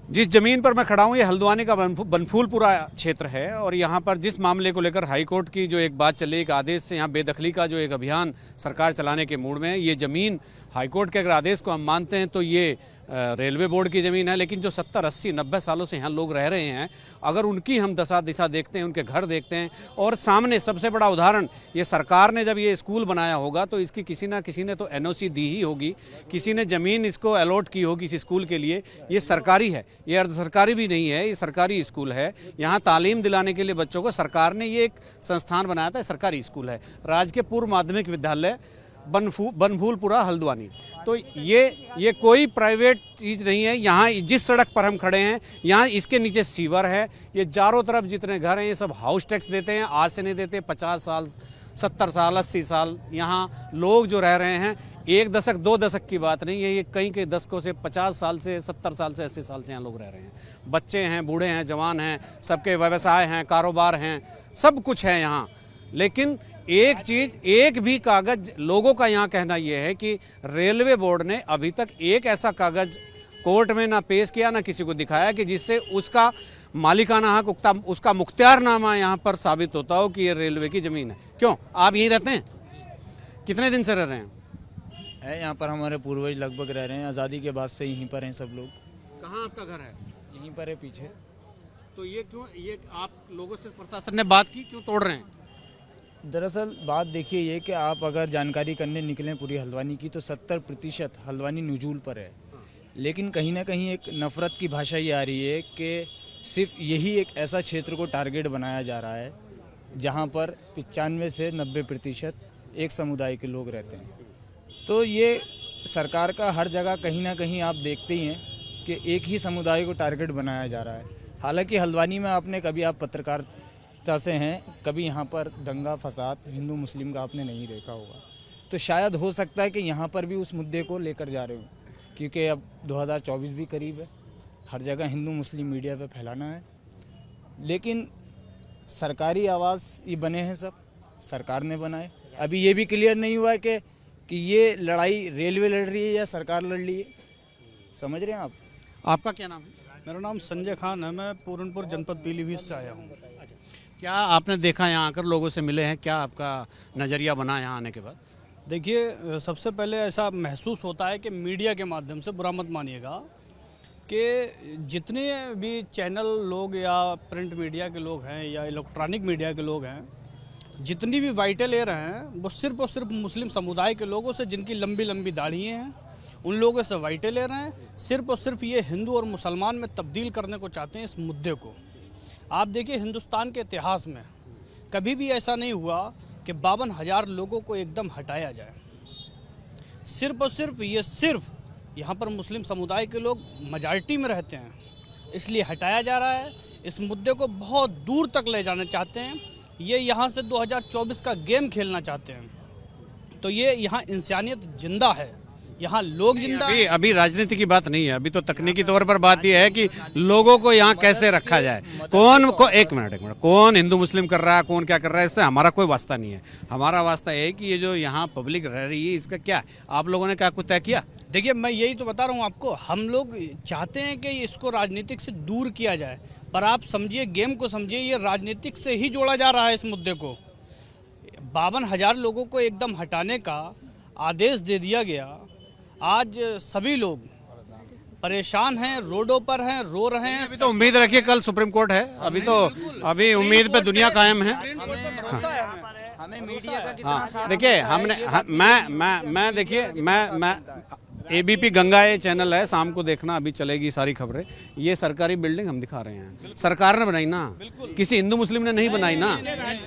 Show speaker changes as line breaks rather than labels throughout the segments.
जिस जमीन पर मैं खड़ा हूँ ये हल्द्वानी का बनफूलपुरा क्षेत्र है और यहाँ पर जिस मामले को लेकर हाईकोर्ट की जो एक बात चली, एक आदेश से यहाँ बेदखली का जो एक अभियान सरकार चलाने के मूड में है। ये ज़मीन हाईकोर्ट के अगर आदेश को हम मानते हैं तो ये रेलवे बोर्ड की ज़मीन है, लेकिन जो 70, 80, 90 सालों से यहाँ लोग रह रहे हैं, अगर उनकी हम दशा दिशा देखते हैं, उनके घर देखते हैं और सामने सबसे बड़ा उदाहरण ये सरकार ने जब ये स्कूल बनाया होगा तो इसकी किसी ना किसी ने तो एनओसी दी ही होगी, किसी ने ज़मीन इसको अलॉट की होगी इस स्कूल के लिए। ये सरकारी है, ये अर्ध सरकारी भी नहीं है, ये सरकारी स्कूल है। यहाँ तालीम दिलाने के लिए बच्चों को सरकार ने ये एक संस्थान बनाया था, सरकारी स्कूल है, राजकीय पूर्व माध्यमिक विद्यालय बनफूलपुरा हल्द्वानी। तो ये कोई प्राइवेट चीज़ नहीं है। यहाँ जिस सड़क पर हम खड़े हैं यहाँ इसके नीचे सीवर है, ये चारों तरफ जितने घर हैं ये सब हाउस टैक्स देते हैं, आज से नहीं देते, 50 साल 70 साल 80 साल यहाँ लोग जो रह रहे हैं। 1 दशक 2 दशक की बात नहीं है, ये कई दशकों से 50 साल से 70 साल से 80 साल से यहाँ लोग रह रहे हैं। बच्चे हैं, बूढ़े हैं, जवान हैं, सबके व्यवसाय हैं, कारोबार हैं, सब कुछ है यहाँ। लेकिन एक चीज़, एक भी कागज़, लोगों का यहाँ कहना यह है कि रेलवे बोर्ड ने अभी तक एक ऐसा कागज़ कोर्ट में ना पेश किया ना किसी को दिखाया कि जिससे उसका मालिकाना हक, उसका मुख्तियारनामा यहाँ पर साबित होता हो कि ये रेलवे की ज़मीन है। क्यों आप यहीं रहते हैं? कितने दिन से रह रहे हैं?
यहाँ पर हमारे पूर्वज लगभग रह रहे हैं, आज़ादी के बाद से यहीं पर हैं सब लोग।
कहाँ आपका घर है?
यहीं पर है पीछे।
तो ये क्यों, ये आप लोगों से प्रशासन ने बात की, क्यों तोड़ रहे हैं?
दरअसल बात देखिए ये कि आप अगर जानकारी करने निकलें पूरी हल्द्वानी की तो 70% हल्द्वानी नुजूल पर है, लेकिन कहीं ना कहीं एक नफ़रत की भाषा ये आ रही है कि सिर्फ यही एक ऐसा क्षेत्र को टारगेट बनाया जा रहा है जहां पर 95 से 90% एक समुदाय के लोग रहते हैं। तो ये सरकार का हर जगह कहीं ना कहीं आप देखते ही हैं कि एक ही समुदाय को टारगेट बनाया जा रहा है। हालांकि हल्द्वानी में आपने कभी, आप पत्रकार से हैं, कभी यहाँ पर दंगा फसाद हिंदू मुस्लिम का आपने नहीं देखा होगा। तो शायद हो सकता है कि यहाँ पर भी उस मुद्दे को लेकर जा रहे हो, क्योंकि अब 2024 भी करीब है, हर जगह हिंदू मुस्लिम मीडिया पे फैलाना है। लेकिन सरकारी आवाज़ ये बने हैं, सब सरकार ने बनाए। अभी ये भी क्लियर नहीं हुआ है कि ये लड़ाई रेलवे लड़ रही है या सरकार लड़ रही है। समझ रहे हैं आप?
आपका क्या नाम है?
मेरा नाम संजय खान है, मैं पूरनपुर जनपद पीलीभीत से आया हूँ।
क्या आपने देखा यहाँ आकर, लोगों से मिले हैं, क्या आपका नज़रिया बना यहाँ आने के बाद?
देखिए, सबसे पहले ऐसा महसूस होता है कि मीडिया के माध्यम से, बुरा मत मानिएगा, कि जितने भी चैनल लोग या प्रिंट मीडिया के लोग हैं या इलेक्ट्रॉनिक मीडिया के लोग हैं, जितनी भी बाइटें ले रहे हैं वो सिर्फ और सिर्फ मुस्लिम समुदाय के लोगों से, जिनकी लंबी लंबी दाढ़ियाँ हैं, उन लोगों से वाइटें ले रहे हैं। सिर्फ और सिर्फ ये हिंदू और मुसलमान में तब्दील करने को चाहते हैं इस मुद्दे को। आप देखिए, हिंदुस्तान के इतिहास में कभी भी ऐसा नहीं हुआ कि 52,000 लोगों को एकदम हटाया जाए। सिर्फ और सिर्फ यहाँ पर मुस्लिम समुदाय के लोग मेजॉरिटी में रहते हैं, इसलिए हटाया जा रहा है। इस मुद्दे को बहुत दूर तक ले जाना चाहते हैं। ये यहाँ से 2024 का गेम खेलना चाहते हैं। तो ये यहाँ इंसानियत जिंदा है, यहाँ लोग जिंदा
हैं। अभी राजनीति की बात नहीं है, अभी तो तकनीकी तौर पर बात यह है कि लोगों को यहाँ कैसे रखा जाए। एक मिनट, कौन हिंदू मुस्लिम कर रहा है, कौन क्या कर रहा है, इससे हमारा कोई वास्ता नहीं है। हमारा वास्ता है कि ये जो यहाँ पब्लिक रह रही है इसका क्या है, आप लोगों ने क्या कुछ तय किया?
देखिए, मैं यही तो बता रहा हूँ आपको। हम लोग चाहते हैं कि इसको राजनीतिक से दूर किया जाए, पर आप समझिए, गेम को समझिए, ये राजनीतिक से ही जोड़ा जा रहा है इस मुद्दे को। 52,000 लोगों को एकदम हटाने का आदेश दे दिया गया। आज सभी लोग परेशान हैं, रोडों पर हैं, रो रहे हैं।
अभी तो उम्मीद रखिए कल सुप्रीम कोर्ट है, अभी उम्मीद पे दुनिया कायम है।
हमें मीडिया का कितना साथ
देखिए, मैं देखिए, मैं एबीपी गंगा ये चैनल है, शाम को देखना, अभी चलेगी सारी खबरें। ये सरकारी बिल्डिंग हम दिखा रहे हैं, सरकार ने बनाई ना, किसी हिंदू मुस्लिम ने नहीं बनाई ना,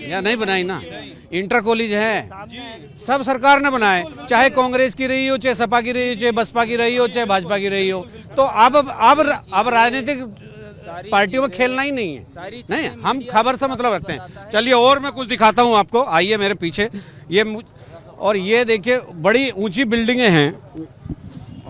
या नहीं बनाई ना। इंटर कॉलेज है, सब सरकार ने बनाए, चाहे कांग्रेस की रही हो, चाहे सपा की रही हो, चाहे बसपा की रही हो, चाहे भाजपा की रही हो। तो अब राजनीतिक पार्टियों में खेलना ही नहीं है। नहीं, हम खबर से मतलब रखते हैं। चलिए और मैं कुछ दिखाता हूँ आपको, आइए मेरे पीछे। ये देखिए, बड़ी ऊंची बिल्डिंगें हैं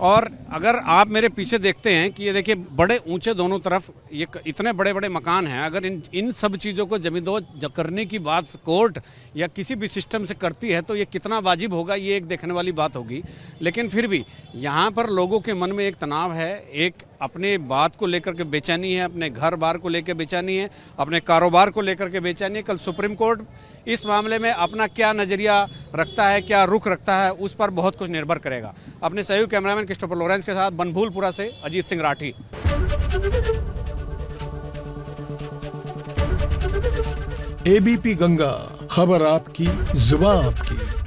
और अगर आप मेरे पीछे देखते हैं कि ये देखिए, बड़े ऊंचे दोनों तरफ ये इतने बड़े बड़े मकान हैं। अगर इन सब चीज़ों को जमींदोज करने की बात कोर्ट या किसी भी सिस्टम से करती है तो ये कितना वाजिब होगा, ये एक देखने वाली बात होगी। लेकिन फिर भी यहाँ पर लोगों के मन में एक तनाव है, एक अपने बात को लेकर के बेचैनी है, अपने घर बार को लेकर बेचैनी है, अपने कारोबार को लेकर के बेचैनी है। कल सुप्रीम कोर्ट इस मामले में अपना क्या नज़रिया रखता है, क्या रुख रखता है, उस पर बहुत कुछ निर्भर करेगा। अपने सहयोगी कैमरामैन क्रिस्टोफर लॉरेंस के साथ बनभूलपुरा से अजीत सिंह राठी।
एबीपी गंगा, खबर आपकी, जुबान आपकी।